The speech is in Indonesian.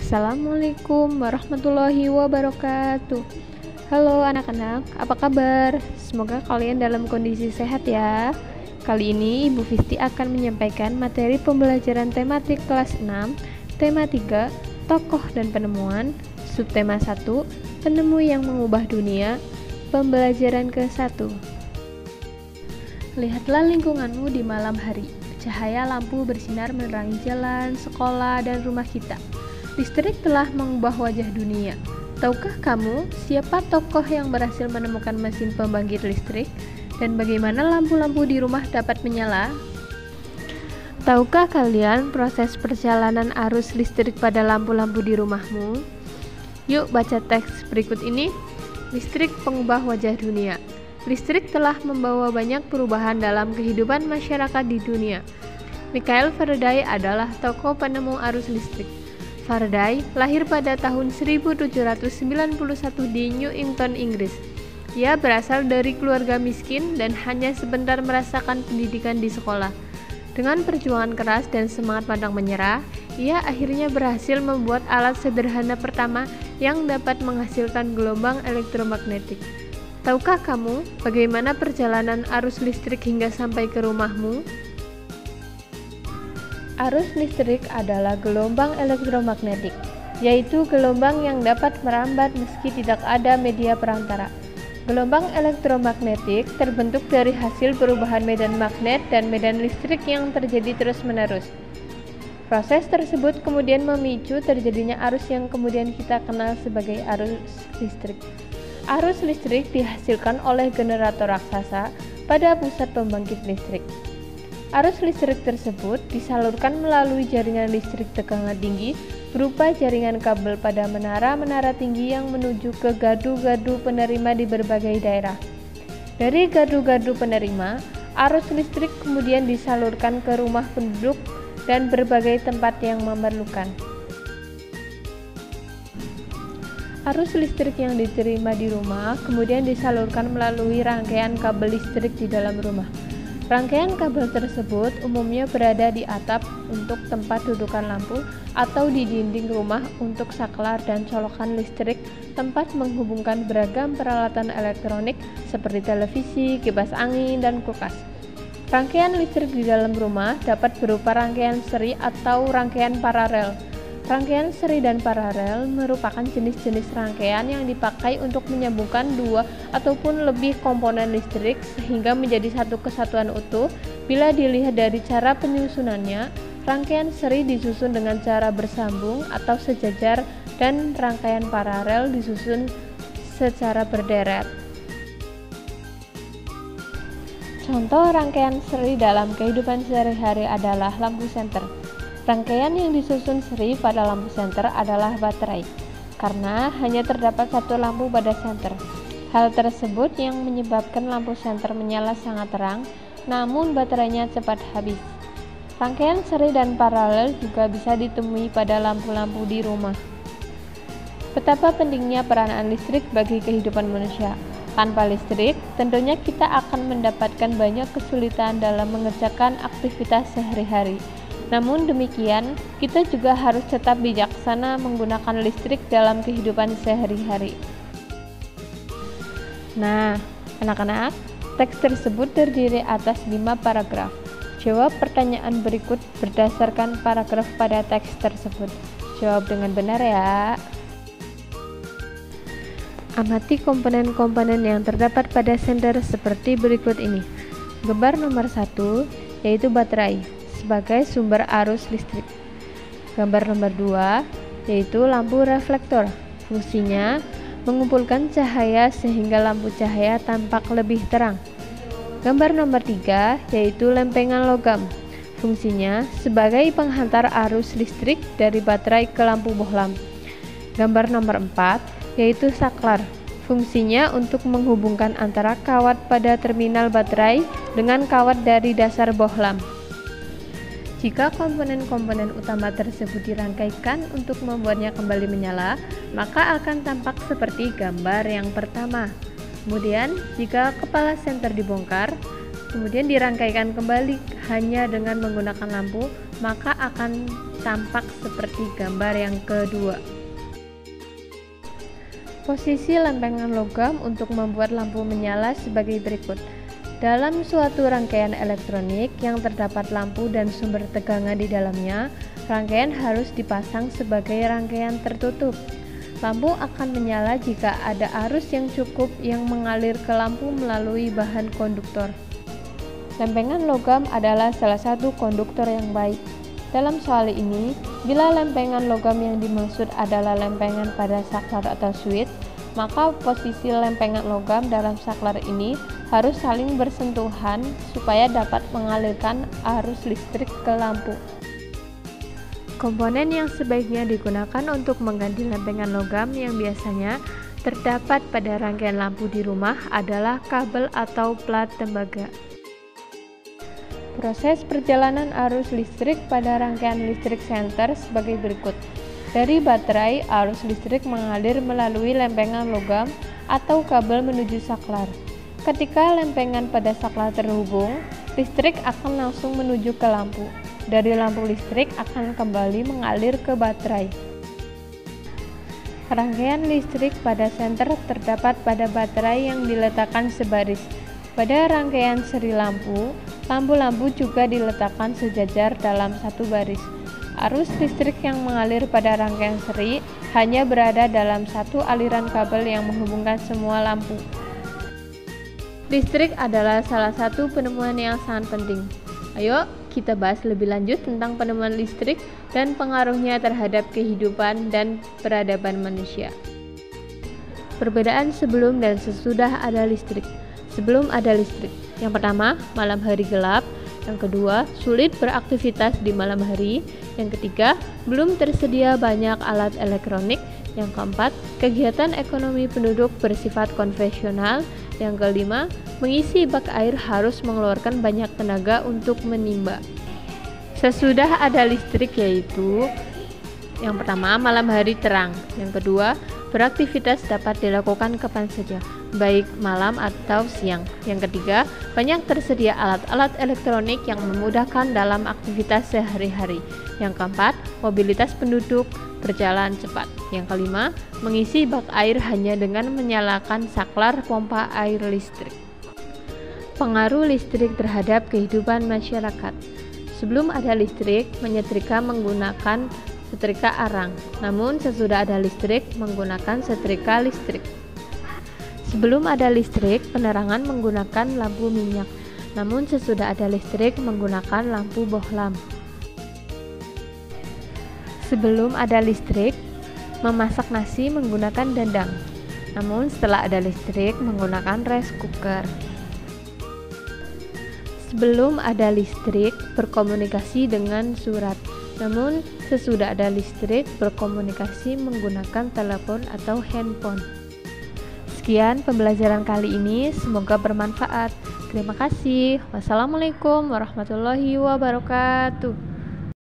Assalamualaikum warahmatullahi wabarakatuh. Halo anak-anak, apa kabar? Semoga kalian dalam kondisi sehat ya. Kali ini Ibu Fisti akan menyampaikan materi pembelajaran tematik kelas 6, tema 3, tokoh dan penemuan, subtema 1, penemu yang mengubah dunia, pembelajaran ke-1. Lihatlah lingkunganmu di malam hari. Cahaya lampu bersinar menerangi jalan, sekolah, dan rumah kita. Listrik telah mengubah wajah dunia. Tahukah kamu siapa tokoh yang berhasil menemukan mesin pembangkit listrik? Dan bagaimana lampu-lampu di rumah dapat menyala? Tahukah kalian proses perjalanan arus listrik pada lampu-lampu di rumahmu? Yuk baca teks berikut ini. Listrik pengubah wajah dunia. Listrik telah membawa banyak perubahan dalam kehidupan masyarakat di dunia. Michael Faraday adalah tokoh penemu arus listrik. Faraday lahir pada tahun 1791 di Newington, Inggris. Ia berasal dari keluarga miskin dan hanya sebentar merasakan pendidikan di sekolah. Dengan perjuangan keras dan semangat pantang menyerah, ia akhirnya berhasil membuat alat sederhana pertama yang dapat menghasilkan gelombang elektromagnetik. Tahukah kamu bagaimana perjalanan arus listrik hingga sampai ke rumahmu? Arus listrik adalah gelombang elektromagnetik, yaitu gelombang yang dapat merambat meski tidak ada media perantara. Gelombang elektromagnetik terbentuk dari hasil perubahan medan magnet dan medan listrik yang terjadi terus-menerus. Proses tersebut kemudian memicu terjadinya arus yang kemudian kita kenal sebagai arus listrik. Arus listrik dihasilkan oleh generator raksasa pada pusat pembangkit listrik. Arus listrik tersebut disalurkan melalui jaringan listrik tegangan tinggi berupa jaringan kabel pada menara-menara tinggi yang menuju ke gardu-gardu penerima di berbagai daerah. Dari gardu-gardu penerima, arus listrik kemudian disalurkan ke rumah penduduk dan berbagai tempat yang memerlukan. Arus listrik yang diterima di rumah kemudian disalurkan melalui rangkaian kabel listrik di dalam rumah. Rangkaian kabel tersebut umumnya berada di atap untuk tempat dudukan lampu atau di dinding rumah untuk saklar dan colokan listrik, tempat menghubungkan beragam peralatan elektronik seperti televisi, kipas angin, dan kulkas. Rangkaian listrik di dalam rumah dapat berupa rangkaian seri atau rangkaian paralel. Rangkaian seri dan paralel merupakan jenis-jenis rangkaian yang dipakai untuk menyambungkan dua ataupun lebih komponen listrik sehingga menjadi satu kesatuan utuh. Bila dilihat dari cara penyusunannya, rangkaian seri disusun dengan cara bersambung atau sejajar dan rangkaian paralel disusun secara berderet. Contoh rangkaian seri dalam kehidupan sehari-hari adalah lampu senter. Rangkaian yang disusun seri pada lampu senter adalah baterai, karena hanya terdapat satu lampu pada senter. Hal tersebut yang menyebabkan lampu senter menyala sangat terang, namun baterainya cepat habis. Rangkaian seri dan paralel juga bisa ditemui pada lampu-lampu di rumah. Betapa pentingnya peranan listrik bagi kehidupan manusia. Tanpa listrik, tentunya kita akan mendapatkan banyak kesulitan dalam mengerjakan aktivitas sehari-hari. Namun demikian, kita juga harus tetap bijaksana menggunakan listrik dalam kehidupan sehari-hari. Nah, anak-anak, teks tersebut terdiri atas 5 paragraf. Jawab pertanyaan berikut berdasarkan paragraf pada teks tersebut. Jawab dengan benar ya. Amati komponen-komponen yang terdapat pada senter seperti berikut ini. Gambar nomor 1 yaitu baterai sebagai sumber arus listrik. Gambar nomor 2 yaitu lampu reflektor. Fungsinya mengumpulkan cahaya sehingga lampu cahaya tampak lebih terang. Gambar nomor 3 yaitu lempengan logam. Fungsinya sebagai penghantar arus listrik dari baterai ke lampu bohlam. Gambar nomor 4 yaitu saklar. Fungsinya untuk menghubungkan antara kawat pada terminal baterai dengan kawat dari dasar bohlam. Jika komponen-komponen utama tersebut dirangkaikan untuk membuatnya kembali menyala, maka akan tampak seperti gambar yang pertama. Kemudian, jika kepala senter dibongkar, kemudian dirangkaikan kembali hanya dengan menggunakan lampu, maka akan tampak seperti gambar yang kedua. Posisi lempengan logam untuk membuat lampu menyala sebagai berikut. Dalam suatu rangkaian elektronik yang terdapat lampu dan sumber tegangan di dalamnya, rangkaian harus dipasang sebagai rangkaian tertutup. Lampu akan menyala jika ada arus yang cukup yang mengalir ke lampu melalui bahan konduktor. Lempengan logam adalah salah satu konduktor yang baik. Dalam soal ini, bila lempengan logam yang dimaksud adalah lempengan pada saklar atau switch, maka posisi lempengan logam dalam saklar ini harus saling bersentuhan supaya dapat mengalirkan arus listrik ke lampu. Komponen yang sebaiknya digunakan untuk mengganti lempengan logam yang biasanya terdapat pada rangkaian lampu di rumah adalah kabel atau plat tembaga. Proses perjalanan arus listrik pada rangkaian listrik senter sebagai berikut. Dari baterai, arus listrik mengalir melalui lempengan logam atau kabel menuju saklar. Ketika lempengan pada saklar terhubung, listrik akan langsung menuju ke lampu. Dari lampu listrik akan kembali mengalir ke baterai. Rangkaian listrik pada senter terdapat pada baterai yang diletakkan sebaris. Pada rangkaian seri lampu, lampu-lampu juga diletakkan sejajar dalam satu baris. Arus listrik yang mengalir pada rangkaian seri hanya berada dalam satu aliran kabel yang menghubungkan semua lampu. Listrik adalah salah satu penemuan yang sangat penting. Ayo kita bahas lebih lanjut tentang penemuan listrik dan pengaruhnya terhadap kehidupan dan peradaban manusia. Perbedaan sebelum dan sesudah ada listrik. Sebelum ada listrik, yang pertama, malam hari gelap. Yang kedua, sulit beraktivitas di malam hari. Yang ketiga, belum tersedia banyak alat elektronik. Yang keempat, kegiatan ekonomi penduduk bersifat konvensional. Yang kelima, mengisi bak air harus mengeluarkan banyak tenaga untuk menimba. Sesudah ada listrik yaitu yang pertama, malam hari terang. Yang kedua, beraktivitas dapat dilakukan kapan saja, baik malam atau siang. Yang ketiga, banyak tersedia alat-alat elektronik yang memudahkan dalam aktivitas sehari-hari. Yang keempat, mobilitas penduduk berjalan cepat. Yang kelima, mengisi bak air hanya dengan menyalakan saklar pompa air listrik. Pengaruh listrik terhadap kehidupan masyarakat. Sebelum ada listrik, menyetrika menggunakan setrika arang, namun sesudah ada listrik menggunakan setrika listrik. Sebelum ada listrik, penerangan menggunakan lampu minyak, namun sesudah ada listrik menggunakan lampu bohlam. Sebelum ada listrik, memasak nasi menggunakan dandang, namun setelah ada listrik menggunakan rice cooker. Sebelum ada listrik, berkomunikasi dengan surat, namun sesudah ada listrik berkomunikasi menggunakan telepon atau handphone. Sekian pembelajaran kali ini, semoga bermanfaat. Terima kasih. Wassalamualaikum warahmatullahi wabarakatuh.